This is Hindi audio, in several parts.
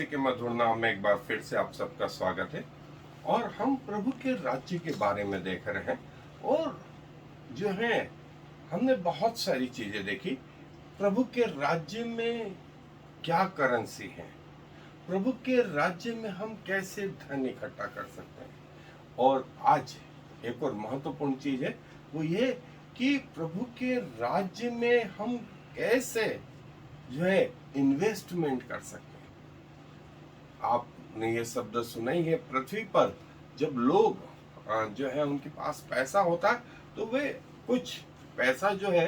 मसीह के मधुर नाम में एक बार फिर से आप सबका स्वागत है। और हम प्रभु के राज्य के बारे में देख रहे हैं। और जो है, हमने बहुत सारी चीजें देखी। प्रभु के राज्य में क्या करेंसी है, प्रभु के राज्य में हम कैसे धन इकट्ठा कर सकते हैं। और आज एक और महत्वपूर्ण चीज है, वो ये कि प्रभु के राज्य में हम कैसे जो है इन्वेस्टमेंट कर सकते हैं। आपने ये शब्द सुना ही है, पृथ्वी पर जब लोग जो है उनके पास पैसा होता है तो वे कुछ पैसा जो है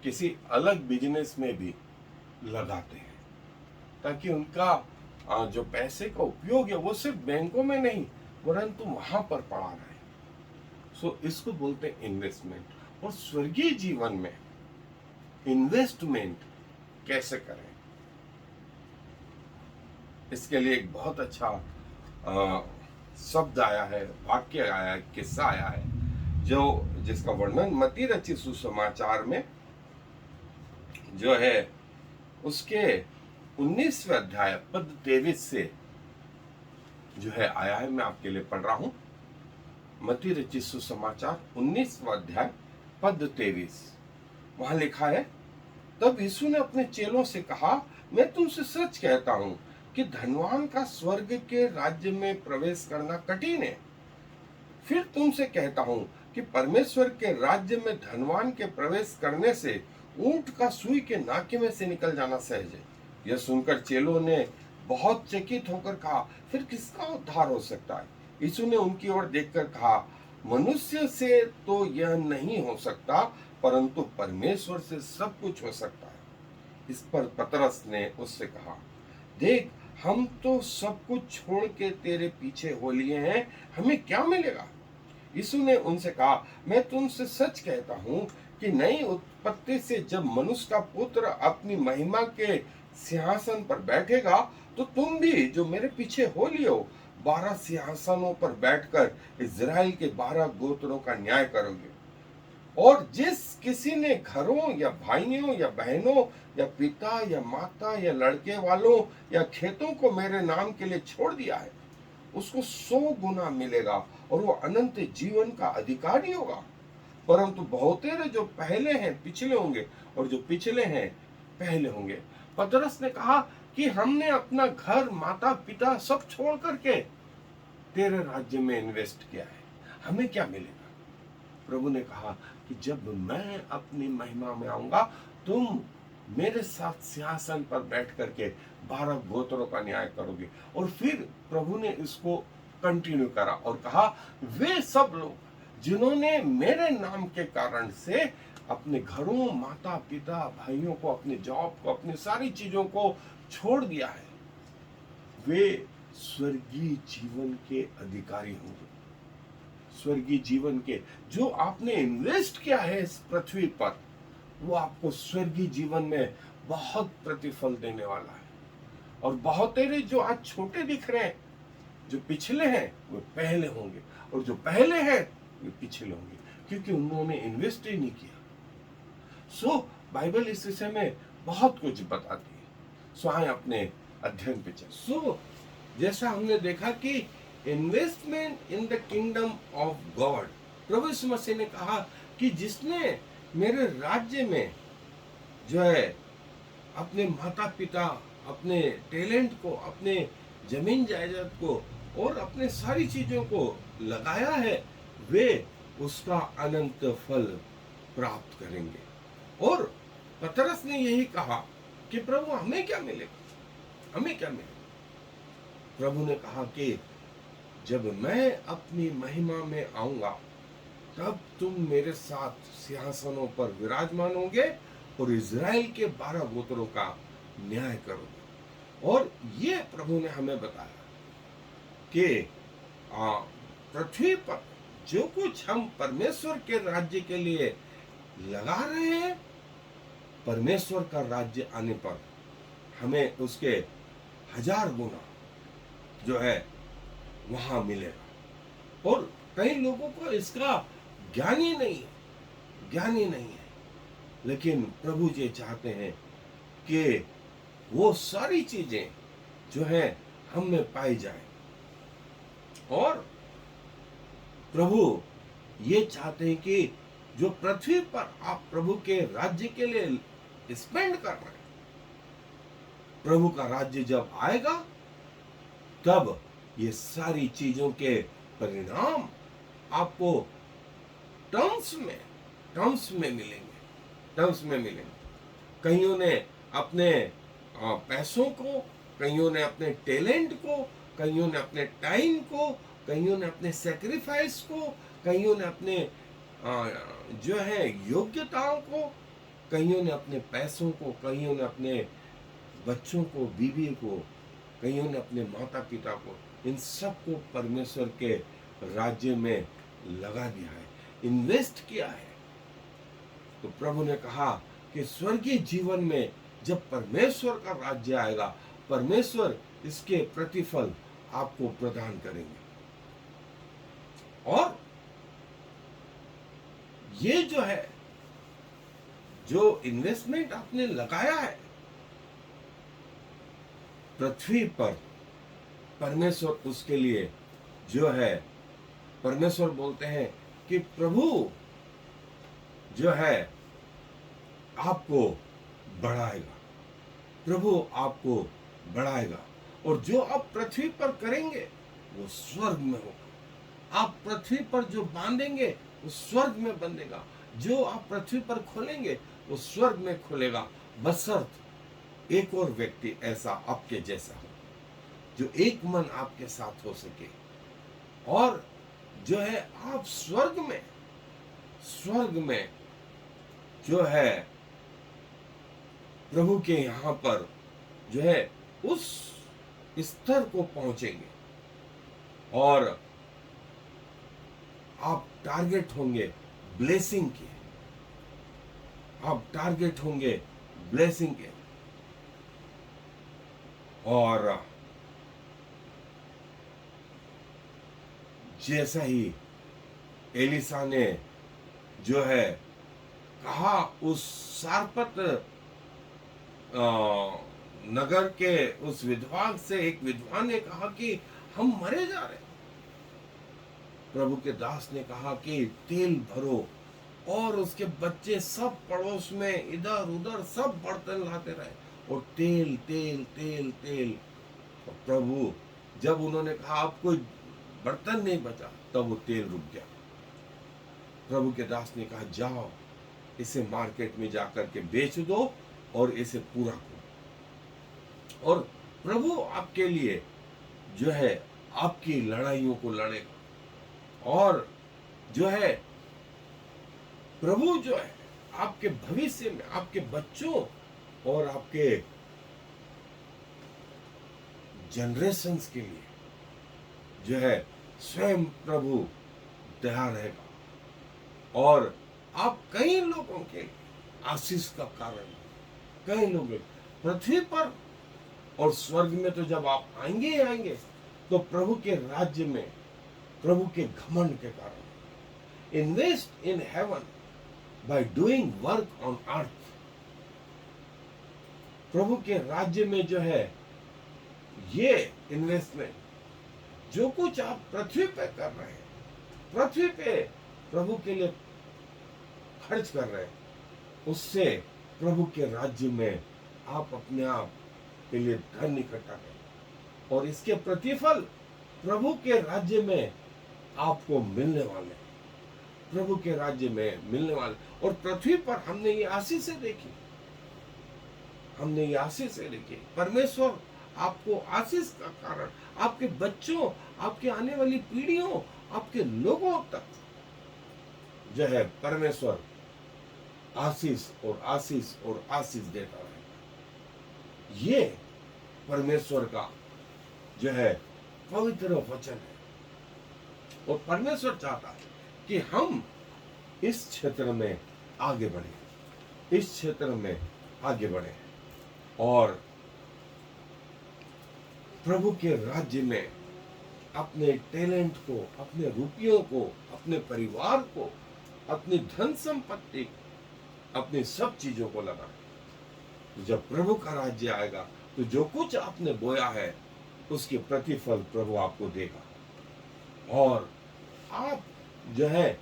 किसी अलग बिजनेस में भी लगाते हैं, ताकि उनका जो पैसे का उपयोग है वो सिर्फ बैंकों में नहीं परंतु वहां पर पड़ा रहे। सो इसको बोलते हैं इन्वेस्टमेंट। और स्वर्गीय जीवन में इन्वेस्टमेंट कैसे करें, इसके लिए एक बहुत अच्छा शब्द आया है, वाक्य आया है, किस्सा आया है, जो जिसका वर्णन मत्ती रचित सुसमाचार में जो है उसके 19वें अध्याय पद 23 से जो है आया है। मैं आपके लिए पढ़ रहा हूं। मत्ती रचित सुसमाचार 19वां अध्याय पद 23। वहां लिखा है, तब यीशु ने अपने चेलों से कहा, मैं तुमसे सच कहता हूं कि धनवान का स्वर्ग के राज्य में प्रवेश करना कठिन है। फिर तुमसे कहता हूं कि परमेश्वर के राज्य में धनवान के प्रवेश करने से ऊंट का सुई के नाके में से निकल जाना सहज है। यह सुनकर चेलों ने बहुत चकित होकर कहा, फिर किसका उद्धार हो सकता है। यीशु ने उनकी ओर देखकर कहा, मनुष्य से तो यह नहीं हो सकता, परंतु परमेश्वर से सब कुछ हो सकता है। इस पर पतरस ने उससे कहा, देख, हम तो सब कुछ छोड़ के तेरे पीछे हो लिए हैं, हमें क्या मिलेगा। यीशु ने उनसे कहा, मैं तुमसे सच कहता हूं कि नई उत्पत्ति से जब मनुष्य का पुत्र अपनी महिमा के सिंहासन पर बैठेगा तो तुम भी जो मेरे पीछे हो लिए हो 12 सिंहासनों पर बैठकर इज़राइल के 12 गोत्रों का न्याय करोगे। और जिस किसी ने घरों या भाइयों या बहनों या पिता या माता या लड़के वालों या खेतों को मेरे नाम के लिए छोड़ दिया है, उसको 100 गुना मिलेगा और वो अनंत जीवन का अधिकारी होगा। परंतु बहुतेरे जो पहले हैं पिछले होंगे और जो पिछले हैं पहले होंगे। पतरस ने कहा कि हमने अपना घर, माता पिता सब छोड़ करके तेरे राज्य में इन्वेस्ट किया है, हमें क्या मिलेगा। प्रभु ने कहा कि जब मैं अपनी महिमा में आऊंगा तुम मेरे साथ सिंहासन पर बैठ करके 12 गोत्रों का न्याय करोगे। और फिर प्रभु ने इसको कंटिन्यू करा और कहा, वे सब लोग जिन्होंने मेरे नाम के कारण से अपने घरों, माता पिता, भाइयों को, अपने जॉब को, अपनी सारी चीजों को छोड़ दिया है, वे स्वर्गीय जीवन के अधिकारी होंगे। स्वर्गीय जीवन के जो आपने इन्वेस्ट किया है इस पृथ्वी पर, वो आपको स्वर्गीय जीवन में बहुत प्रतिफल देने वाला है। और बहुत तेरे जो आज छोटे दिख रहे हैं, जो पिछले हैं वो पहले होंगे, और जो पहले हैं वे पिछले होंगे, क्योंकि उन्होंने इन्वेस्ट ही नहीं किया। सो बाइबल इस विषय में बहुत कुछ बताती है। सो आए अपने अध्ययन पे चल। सो जैसा हमने देखा कि investment in the kingdom of God, प्रभु यीशु मसीह ने कहा कि जिसने मेरे राज्य में जो है अपने माता पिता, अपने टैलेंट को, अपने जमीन जायदाद को और अपने सारी चीजों को लगाया है, वे उसका अनंत फल प्राप्त करेंगे। और पतरस ने यही कहा कि प्रभु हमें क्या मिलेगा, हमें क्या मिलेगा। प्रभु ने कहा कि जब मैं अपनी महिमा में आऊंगा तब तुम मेरे साथ सिंहासनों पर विराजमान होंगे और इज़राइल के 12 गोत्रों का न्याय करोगे। और ये प्रभु ने हमें बताया कि पृथ्वी पर जो कुछ हम परमेश्वर के राज्य के लिए लगा रहे हैं, परमेश्वर का राज्य आने पर हमें उसके 1000 गुना जो है वहां मिलेगा। और कई लोगों को इसका ज्ञान ही नहीं है, लेकिन प्रभु जी चाहते हैं कि वो सारी चीजें जो है हम में पाई जाए। और प्रभु ये चाहते हैं कि जो पृथ्वी पर आप प्रभु के राज्य के लिए स्पेंड कर रहे हैं, प्रभु का राज्य जब आएगा तब ये सारी चीजों के परिणाम आपको टर्म्स में मिलेंगे। कईयों ने अपने पैसों को, कईयों ने अपने टैलेंट को, कईयों ने अपने टाइम को, कईयों ने अपने सेक्रीफाइस को, कईयों ने अपने जो है योग्यताओं को, कईयों ने अपने पैसों को, कईयों ने अपने बच्चों को, बीवी को, कईयों ने अपने माता पिता को, इन सबको परमेश्वर के राज्य में लगा दिया है, इन्वेस्ट किया है। तो प्रभु ने कहा कि स्वर्गीय जीवन में जब परमेश्वर का राज्य आएगा, परमेश्वर इसके प्रतिफल आपको प्रदान करेंगे। और ये जो है, जो इन्वेस्टमेंट आपने लगाया है पृथ्वी पर, परमेश्वर उसके लिए जो है, परमेश्वर बोलते हैं कि प्रभु जो है आपको बढ़ाएगा, प्रभु आपको बढ़ाएगा। और जो आप पृथ्वी पर करेंगे वो स्वर्ग में होगा। आप पृथ्वी पर जो बांधेंगे वो स्वर्ग में बंधेगा, जो आप पृथ्वी पर खोलेंगे वो स्वर्ग में खुलेगा, बशर्त एक और व्यक्ति ऐसा आपके जैसा हो, जो एक मन आपके साथ हो सके। और जो है आप स्वर्ग में जो है प्रभु के यहाँ पर जो है उस स्तर को पहुंचेंगे और आप टारगेट होंगे ब्लेसिंग के, आप टारगेट होंगे ब्लेसिंग के। और जैसा ही एलिसा ने जो है कहा उस सारपत नगर के उस विधवा से, एक विधवा ने कहा कि हम मरे जा रहे। प्रभु के दास ने कहा कि तेल भरो, और उसके बच्चे सब पड़ोस में इधर उधर सब बर्तन लाते रहे और तेल तेल तेल तेल। और प्रभु जब उन्होंने कहा अब कोई बर्तन नहीं बचा, तब वो तेल रुक गया। प्रभु के दास ने कहा जाओ इसे मार्केट में जाकर के बेच दो और इसे पूरा करो। और प्रभु आपके लिए जो है आपकी लड़ाइयों को लड़ेगा। और जो है प्रभु जो है आपके भविष्य में, आपके बच्चों और आपके जनरेशंस के लिए जो है स्वयं प्रभु तैयार रहेगा। और आप कई लोगों के आशीष का कारण, कई लोग पृथ्वी पर और स्वर्ग में तो जब आप आएंगे ही आएंगे, तो प्रभु के राज्य में प्रभु के घमंड के कारण। Invest in heaven by doing work on earth. प्रभु के राज्य में जो है ये इन्वेस्टमेंट, जो कुछ आप पृथ्वी पे कर रहे हैं, पृथ्वी पे प्रभु के लिए खर्च कर रहे हैं, उससे प्रभु के राज्य में आप अपने आप के लिए धन इकट्ठा करें और इसके प्रतिफल प्रभु के राज्य में आपको मिलने वाले, प्रभु के राज्य में मिलने वाले। और पृथ्वी पर हमने ये आशीषें देखी, हमने ये आशीषें देखी। परमेश्वर आपको आशीष का कारण, आपके बच्चों, आपके आने वाली पीढ़ियों, आपके लोगों तक जो है परमेश्वर आशीष और आशीष और आशीष देता रहेगा। ये परमेश्वर का जो है पवित्र वचन है। और परमेश्वर चाहता है कि हम इस क्षेत्र में आगे बढ़े, इस क्षेत्र में आगे बढ़े और प्रभु के राज्य में अपने टैलेंट को, अपने रुपयों को, अपने परिवार को, अपनी धन संपत्ति, अपनी सब चीजों को लगाएं। तो जब प्रभु का राज्य आएगा तो जो कुछ आपने बोया है उसके प्रतिफल प्रभु आपको देगा, और आप जो है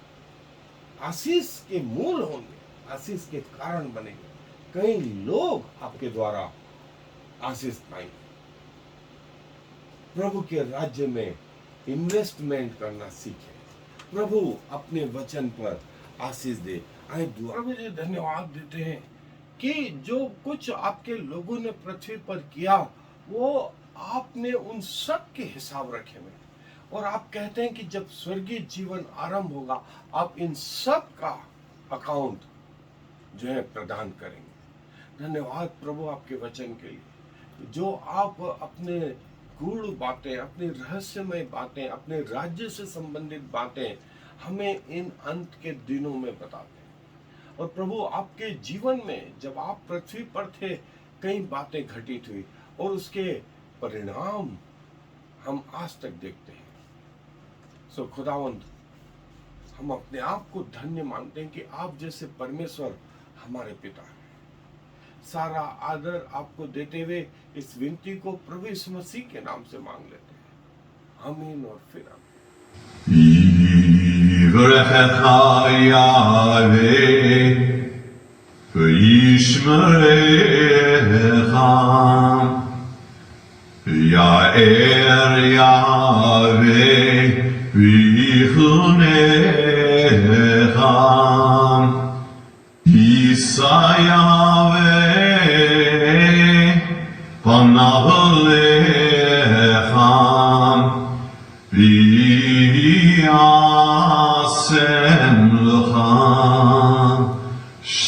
आशीष के मूल होंगे, आशीष के कारण बनेंगे। कई लोग आपके द्वारा आशीष पाएंगे। प्रभु के राज्य में इन्वेस्टमेंट करना सीखें। प्रभु अपने वचन पर आशीष दे। आए दुआ। प्रभु जी धन्यवाद देते हैं कि जो कुछ आपके लोगों ने पृथ्वी पर किया वो आपने उन सब के हिसाब रखे हुए, और आप कहते हैं कि जब स्वर्गीय जीवन आरंभ होगा आप इन सब का अकाउंट जो है प्रदान करेंगे। धन्यवाद प्रभु आपके वचन के लिए, जो आप अपने गूढ़ बातें, अपनी रहस्यमय बातें, अपने राज्य से संबंधित बातें हमें इन अंत के दिनों में बताते हैं। और प्रभु आपके जीवन में जब आप पृथ्वी पर थे कई बातें घटित हुई और उसके परिणाम हम आज तक देखते हैं। सो खुदावंद, हम अपने आप को धन्य मानते हैं कि आप जैसे परमेश्वर हमारे पिता हैं। सारा आदर आपको देते हुए इस विनती को प्रभु यीशु मसीह के नाम से मांग लेते हैं। आमीन और फिर आमीन।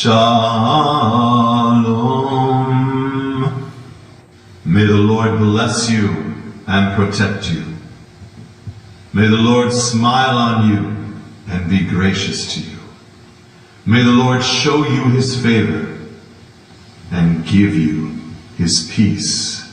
Shalom. May the Lord bless you and protect you. May the Lord smile on you and be gracious to you. May the Lord show you his favor and give you his peace.